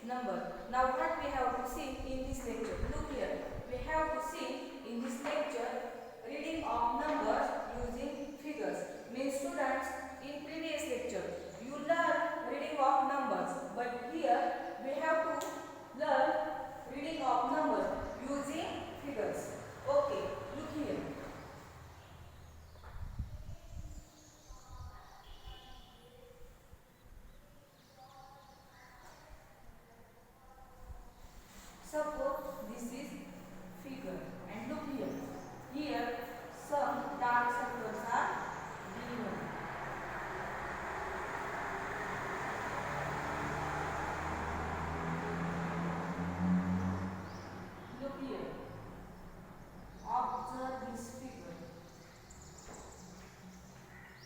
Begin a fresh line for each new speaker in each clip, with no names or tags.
number. Now what we have to see in this lecture? Look here. We have to see in this lecture reading of numbers using figures. Means students, in previous lecture you learn reading of numbers, but here we have to learn reading of numbers using figures. Okay, look here. Suppose this is figure and look here. Here some dark circles are given. Look here. Observe this figure.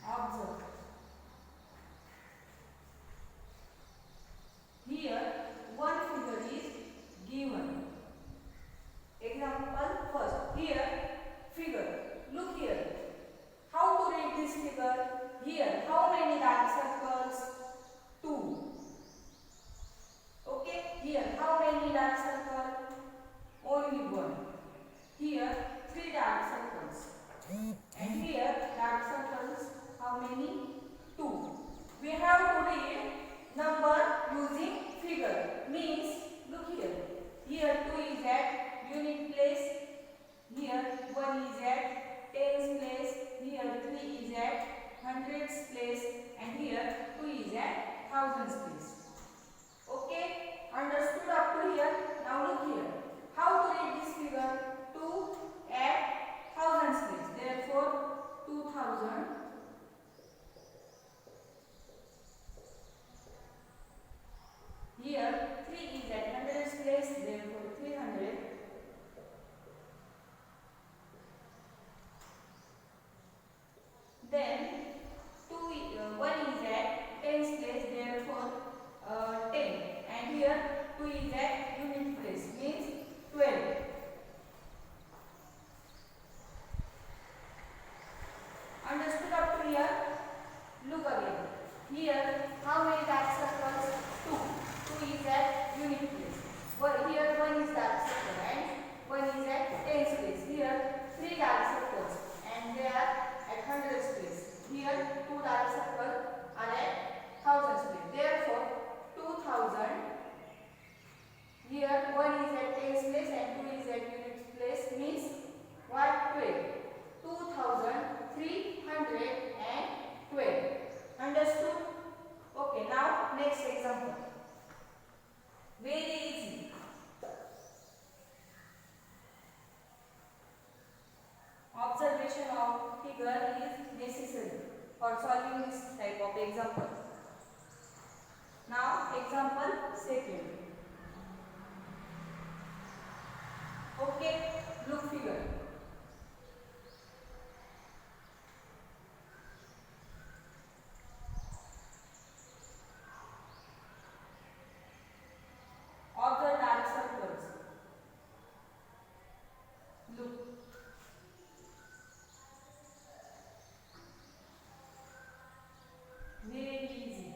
Observe. Here one figure is given. Example first. Here figure. Look here. How to read this figure? Here how many dark circles? 2. Okay. Here how many dark circles? Only 1. Here 3 dark circles. And here dark circles how many? 2. We have to read number using figure. Means look here. Here 2 is at unit place. Here 1 is at tens place. Here 3 is at hundreds place. And here 2 is at thousands place. Okay? Understood up to here? Now look here. How to read this figure? 2 at thousands place. Therefore 2000. Here 3 is at hundreds place, therefore 300. Then 1 is at tens place, therefore 10. And here 2 is at unit place, means 12. Understood up to here? Look again. Here how many dark circles? 2. 2 is at unit place. Here 1 is dark circle and 1 is at tens place. Here 3 dark circles and they are at hundreds place. Here 2 dark circles are at thousands place. Therefore 2000. Here 1 is at tens place and 2 is at unit place, means what? 12. 2312. Understood? Okay, now next example. Very easy. Observation of figure is necessary for solving this type of example. Now example second. Okay, look figure. Observe dark circles. Look. Very easy.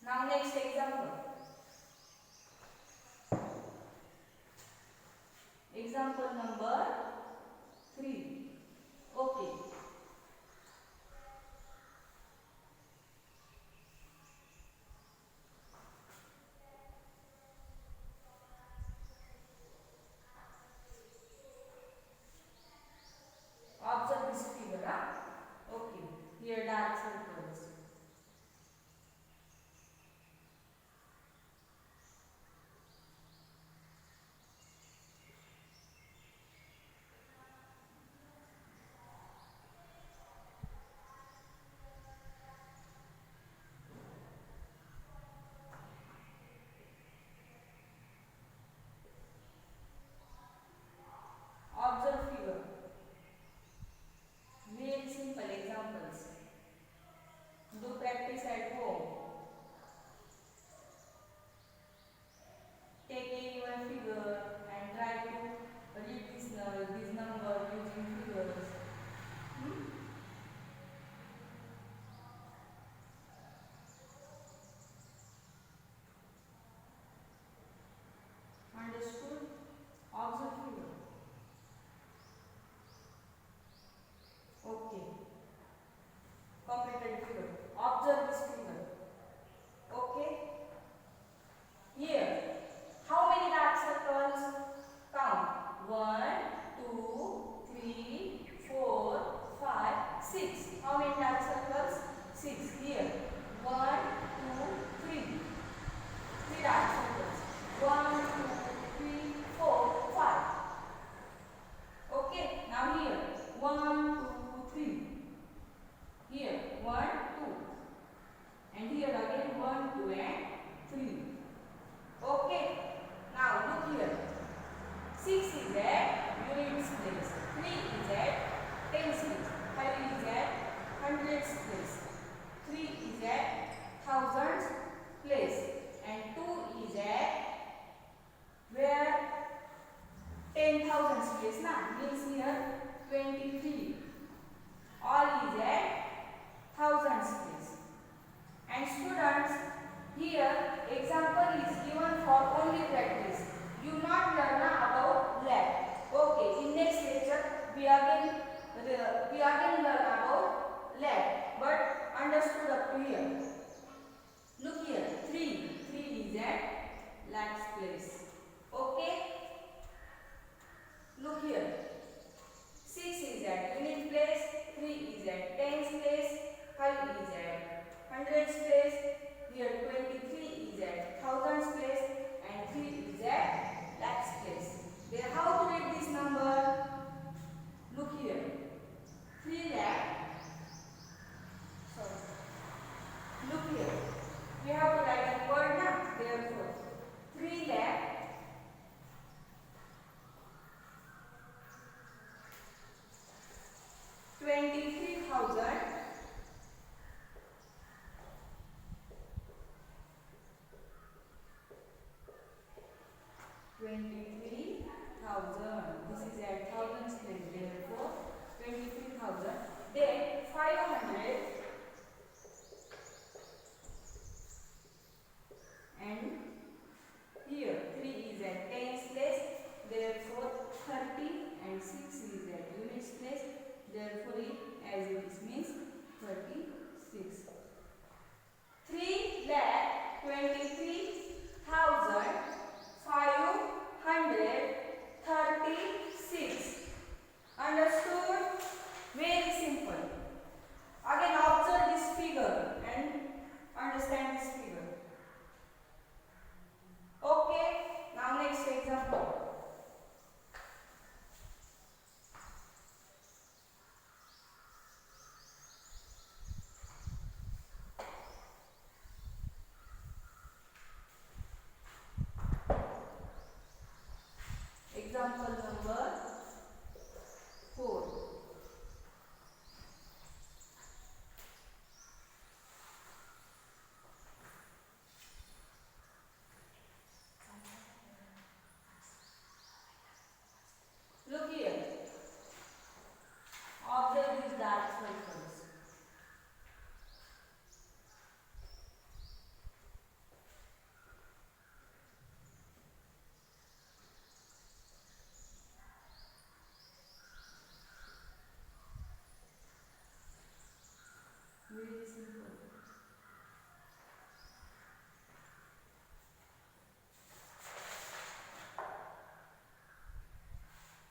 Now next example. Example number 3. Okay. Observe this figure. Huh? Okay. Here dark circles. Observe figure. Very simple examples. Do practice at home. Take any one figure and try to read this number using figures. Hmm? Understood? Observe figure. Okay. Completed figure. Observe this figure. Okay. Here, how many dark circles? Count. 1, 2, 3, 4, 5, 6. How many dark circles? 6. Here. 1, 2, 3. 3 dark circles. 1, 2, 3, 4, 5. Okay. Now here. 1, 2, 3. Here. 1, 2. And here again 1, 2 and 3. Okay. Now look here. 6 is at units place. 3 is at tens place. 5 is at hundreds place. 3 is at thousands place. And 2 is at where 10,000 place. Now means here 23. All is at thousands place. And students, here example is given for only practice. You not learn about lab. Okay, in next lecture we again learn about lab. But understood up to here. Look here, 3 is at lakhs place. Okay. Look here, 6 is at unit place, 3 is at tens place, 5 is at hundreds place, here 23 is at thousands place, and 3 is at lakhs place. Then how to read this number? Look here, 3 lakh, sorry,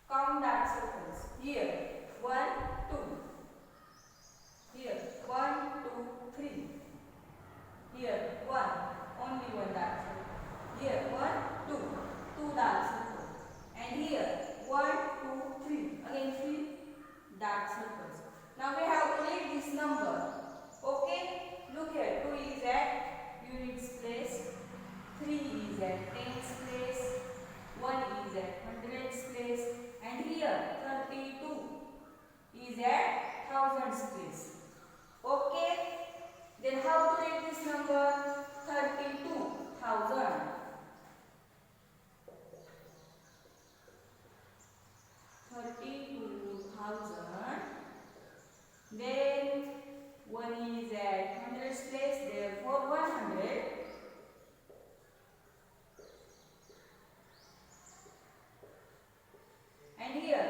Count dark circles. Here, 1, 2. Here, 1, 2, 3. Here, 1. Only one dark circle. Here, 1, 2. Two dark circles. And here, 1, 2, 3. Again, 3 dark circles. Now we have to read this number. Okay? Look here. 2 is at units place. 3 is at tens place. 1 is at hundreds place. And here 32 is at thousands place. Okay? Then how to write this number? 32,000. 32,000. Then 1 is at hundreds place. Therefore 100. And here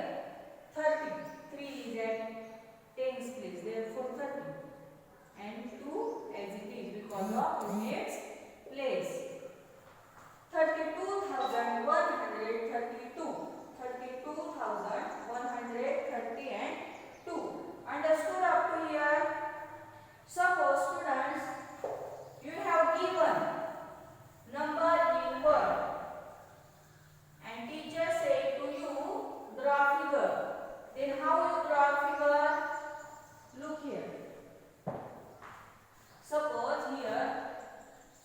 30. 3 is at tens place. Therefore 30. And 2 as it is because of units place. 32,132. 32,132. Understood up to here? Suppose students, you have given number in word and teacher said to you, draw figure. Then how you draw figure? Look here. Suppose here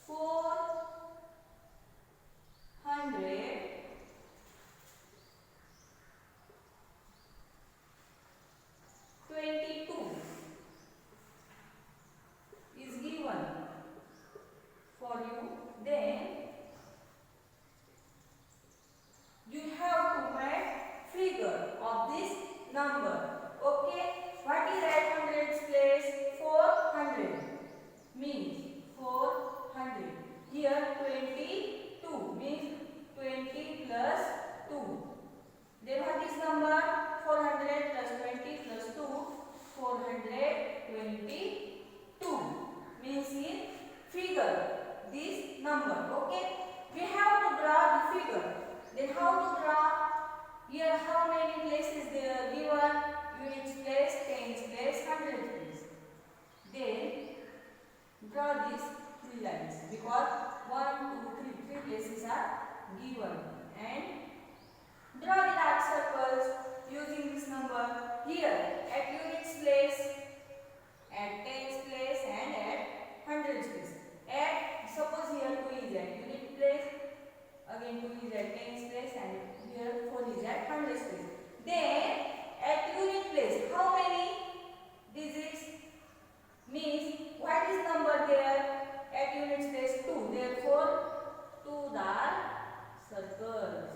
422 is given for you. Then you have to make figure of this number. Okay? What is at hundreds place? 400 means 400. Here 22 means 20 plus 2. Then what is number? 400 plus 20 plus 2. 422 means in figure this number. Okay? We have to draw the figure. Then how to draw? Here how many places they are given? Units place, tens place, hundreds place. Then draw these 3 lines because 1, 2, 3 places are given. And draw the dark circles using this number. Here at units place, at tens place and at hundreds place. At suppose here 2 is at unit place, again 2 is at tens place and here 4 is at hundreds place. Then at unit place, how many digits? Means what is number there? At units place 2. Therefore 2 dark circles.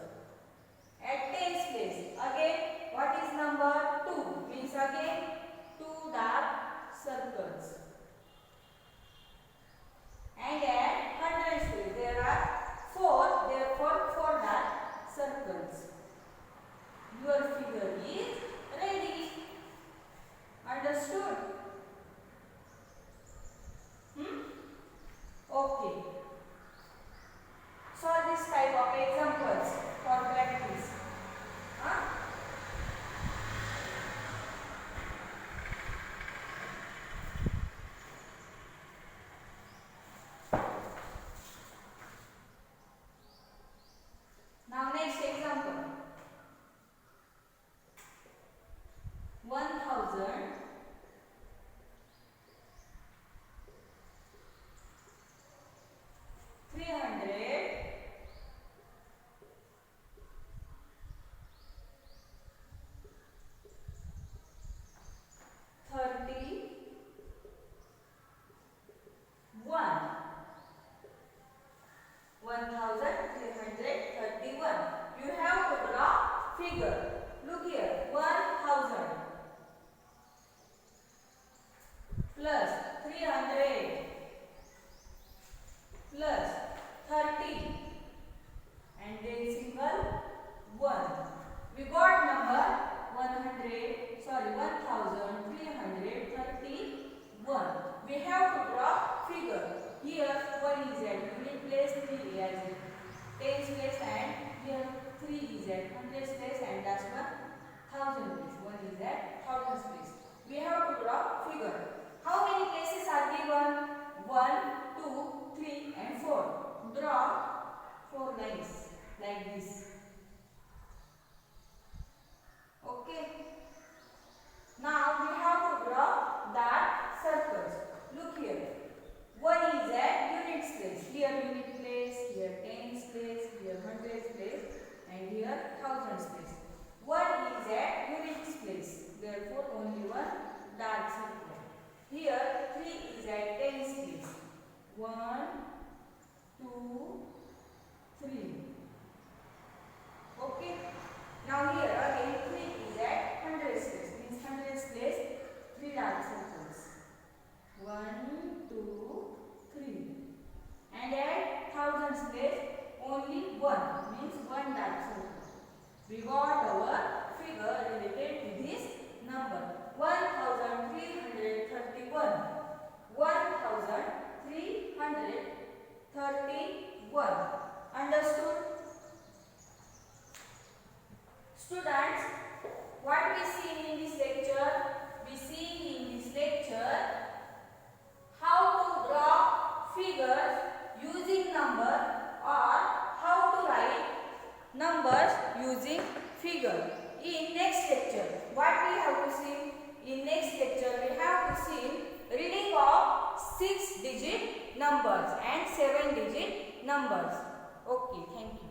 At tens place, again what is number? 2. Means again 2 dark circles. And at hundreds place there are 4. Therefore 4 dark circles. Here 1 is at unit place, 3 as tens place, and here 3 is at hundreds place, and last one thousand place. 1 is at thousands place. We have to draw figure. How many places are given? 1, 2, 3 and 4. Draw 4 lines like this. Okay. Now we have to draw that circles. Look here. 1 is at units place. Here unit place, here tens place, here hundreds place, and here thousands place. 1 is at units place. Therefore, only one dark circle. Here 3 is at tens place. 1, 2, 3. Okay. Now here again 3 is at hundreds place. Means hundreds place 3 dark circles. 1, 2, 3. And at thousands place only 1. Means 1 dark circle. We got our figure related to this number. 1331. 1331. Understood? Students, what we see in this lecture? We see in this lecture how to draw figures using number, or how to write numbers using figure. In next lecture, what we have to see? In next lecture, we have to see reading of 6-digit numbers and 7-digit numbers. Okay, thank you.